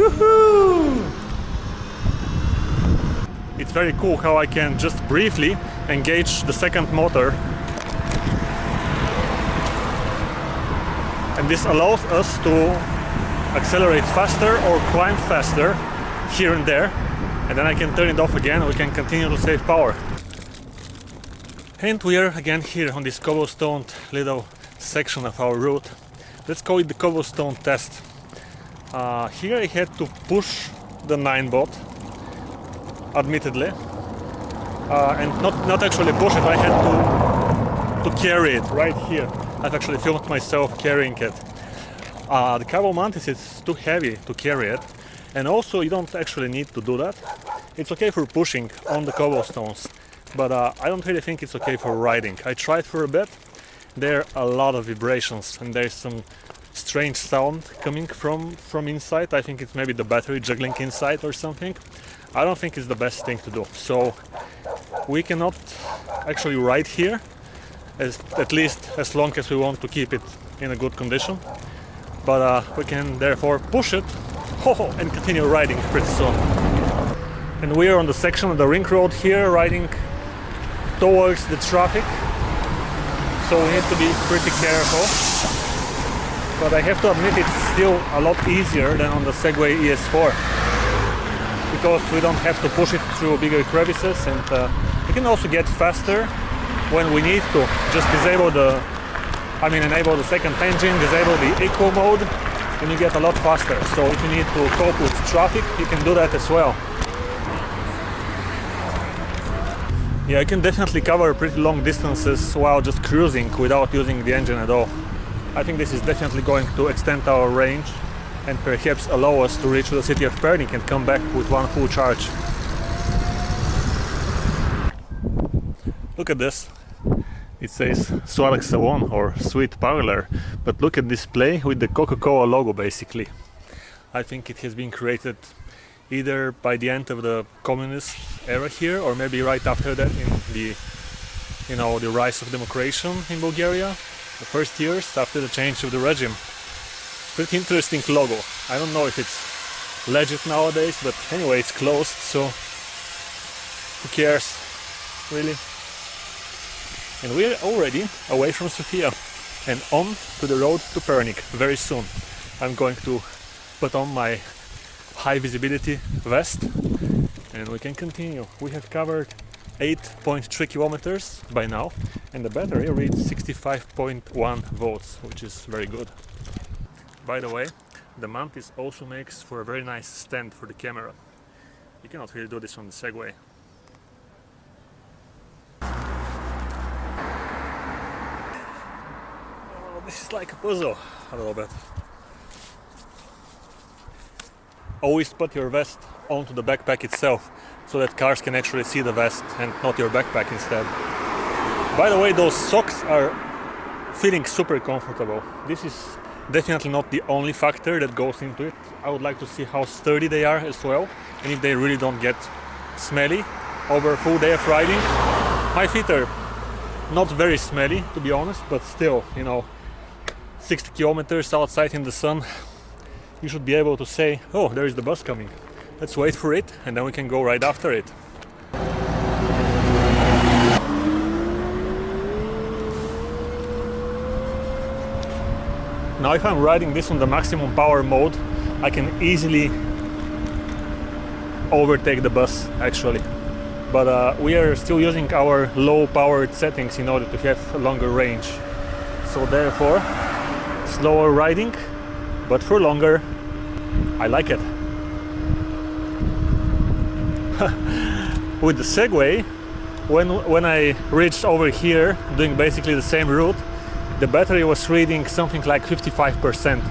Woohoo! It's very cool how I can just briefly engage the second motor, and this allows us to accelerate faster or climb faster here and there, and then I can turn it off again and we can continue to save power. And we are again here on this cobblestone little section of our route. Let's call it the cobblestone test. Here I had to push the 9-bot, admittedly, and not actually push it, I had to carry it right here. I've actually filmed myself carrying it. The Kaabo Mantis is too heavy to carry it, and also you don't actually need to do that. It's okay for pushing on the cobblestones, but I don't really think it's okay for riding. I tried for a bit. There are a lot of vibrations and there's some strange sound coming from inside. I think it's maybe the battery juggling inside or something. I don't think it's the best thing to do. So we cannot actually ride here, at least as long as we want to keep it in a good condition. But we can therefore push it and continue riding pretty soon. And we are on the section of the ring road here, riding towards the traffic. So we need to be pretty careful. But I have to admit it's still a lot easier than on the Segway ES4, because we don't have to push it through bigger crevices, and we can also get faster when we need to. Just enable the second engine, disable the eco mode, and you get a lot faster. So if you need to cope with traffic, you can do that as well. Yeah, I can definitely cover pretty long distances while just cruising without using the engine at all. I think this is definitely going to extend our range and perhaps allow us to reach the city of Pernik and come back with one full charge. Look at this. It says Swarak Salon or Sweet Parlor, but look at this display with the Coca-Cola logo basically. I think it has been created either by the end of the communist era here, or maybe right after that in the rise of democracy in Bulgaria, the first years after the change of the regime. Pretty interesting logo. I don't know if it's legit nowadays, but anyway, it's closed, so who cares, really? And we're already away from Sofia and on to the road to Pernik very soon. I'm going to put on my high visibility vest and we can continue. We have covered 8.3 kilometers by now, and the battery reads 65.1 volts, which is very good. By the way, the Mantis also makes for a very nice stand for the camera. You cannot really do this on the Segway. Oh, this is like a puzzle a little bit. Always put your vest onto the backpack itself, so that cars can actually see the vest and not your backpack instead. By the way, those socks are feeling super comfortable. This is definitely not the only factor that goes into it. I would like to see how sturdy they are as well, and if they really don't get smelly over a full day of riding. My feet are not very smelly, to be honest, but still, 60 kilometers outside in the sun, you should be able to say, oh, there is the bus coming. Let's wait for it, and then we can go right after it. Now, if I'm riding this on the maximum power mode, I can easily overtake the bus, actually. But we are still using our low-powered settings in order to have a longer range. So therefore, slower riding, but for longer. I like it. With the Segway, when I reached over here, doing basically the same route, the battery was reading something like 55%.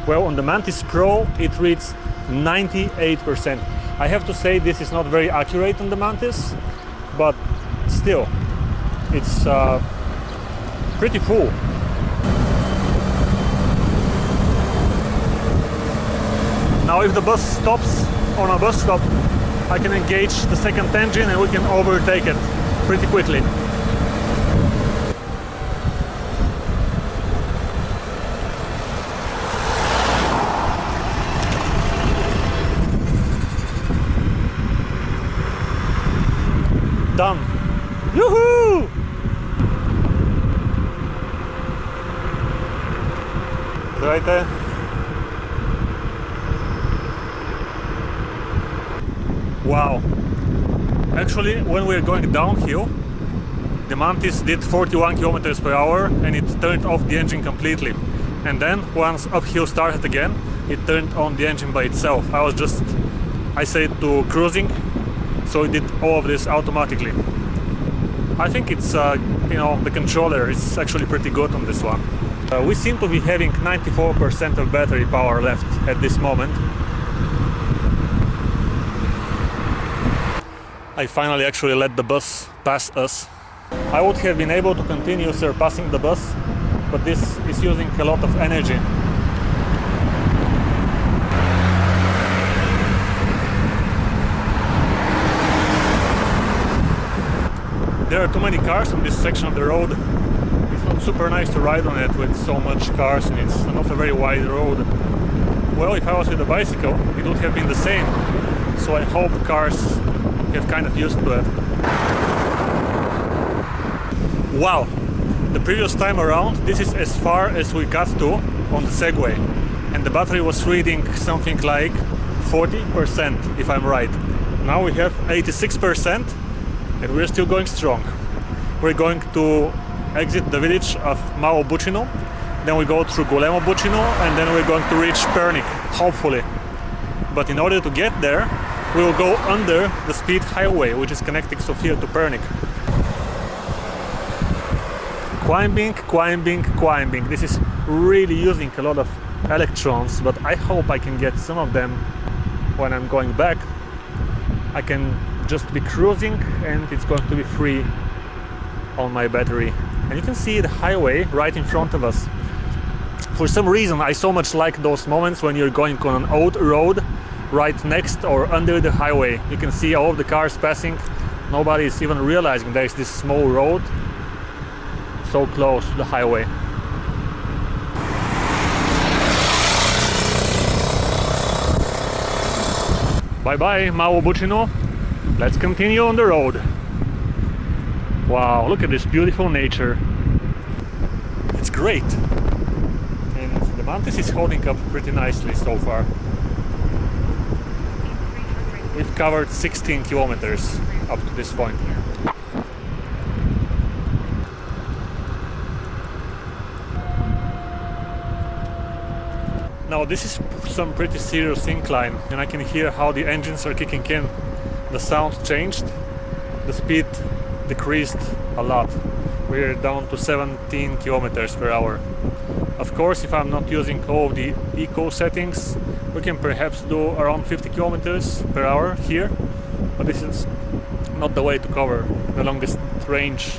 Well, on the Mantis Pro, it reads 98%. I have to say this is not very accurate on the Mantis, but still, it's pretty full. Now if the bus stops on a bus stop, I can engage the second engine and we can overtake it pretty quickly. Done! Yoo-hoo! Здравейте! Wow! Actually, when we are going downhill, the Mantis did 41 kilometers per hour and it turned off the engine completely. And then, once uphill started again, it turned on the engine by itself. I set to cruising, so it did all of this automatically. I think it's, the controller is actually pretty good on this one. We seem to be having 94% of battery power left at this moment. I finally actually let the bus pass us. I would have been able to continue surpassing the bus, but this is using a lot of energy. There are too many cars on this section of the road. It's not super nice to ride on it with so much cars and it's not a very wide road. Well, if I was with a bicycle, it would have been the same. So I hope cars get kind of used to it. Wow! The previous time around, this is as far as we got to on the Segway. And the battery was reading something like 40%, if I'm right. Now we have 86%. And we're still going strong. We're going to exit the village of Mało Bucino, then we go through Golemo Bucino, and then we're going to reach Pernik, hopefully. But in order to get there, we will go under the speed highway, which is connecting Sofia to Pernik. Climbing, climbing, climbing. This is really using a lot of electrons, but I hope I can get some of them when I'm going back. I can just be cruising and it's going to be free on my battery. And you can see the highway right in front of us. For some reason I so much like those moments when you're going on an old road right next or under the highway. You can see all of the cars passing. Nobody is even realizing there's this small road so close to the highway. Bye bye, Mało Bucino. Let's continue on the road. Wow, look at this beautiful nature. It's great. And the Mantis is holding up pretty nicely so far. We've covered 16 kilometers up to this point. Now this is some pretty serious incline and I can hear how the engines are kicking in. The sound changed, the speed decreased a lot. We're down to 17 kilometers per hour. Of course, if I'm not using all of the eco settings, we can perhaps do around 50 kilometers per hour here, but this is not the way to cover the longest range.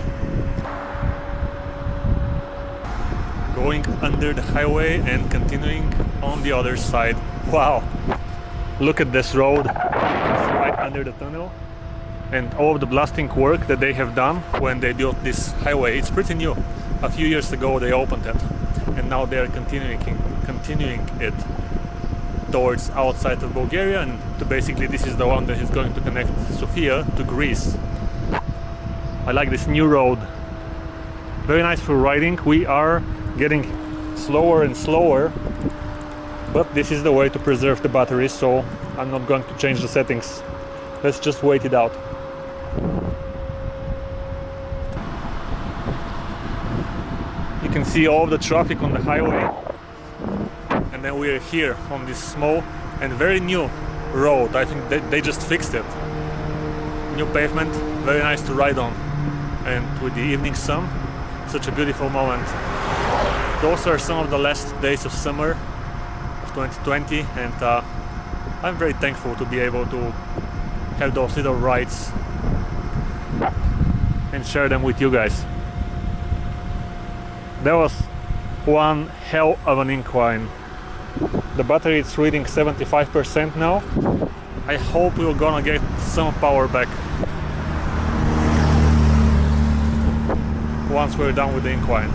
Going under the highway and continuing on the other side. Wow! Look at this road. Right under the tunnel, and all of the blasting work that they have done when they built this highway. It's pretty new. A few years ago they opened it, and now they are continuing it towards outside of Bulgaria, and basically this is the one that is going to connect Sofia to Greece. I like this new road. Very nice for riding. We are getting slower and slower, but this is the way to preserve the battery, so I'm not going to change the settings. Let's just wait it out. You can see all of the traffic on the highway, and then we are here on this small and very new road. I think they just fixed it. New pavement, very nice to ride on, and with the evening sun, such a beautiful moment. Those are some of the last days of summer of 2020, and I'm very thankful to be able to have those little rides and share them with you guys. That was one hell of an incline. The battery is reading 75% now. I hope we're gonna get some power back once we're done with the incline.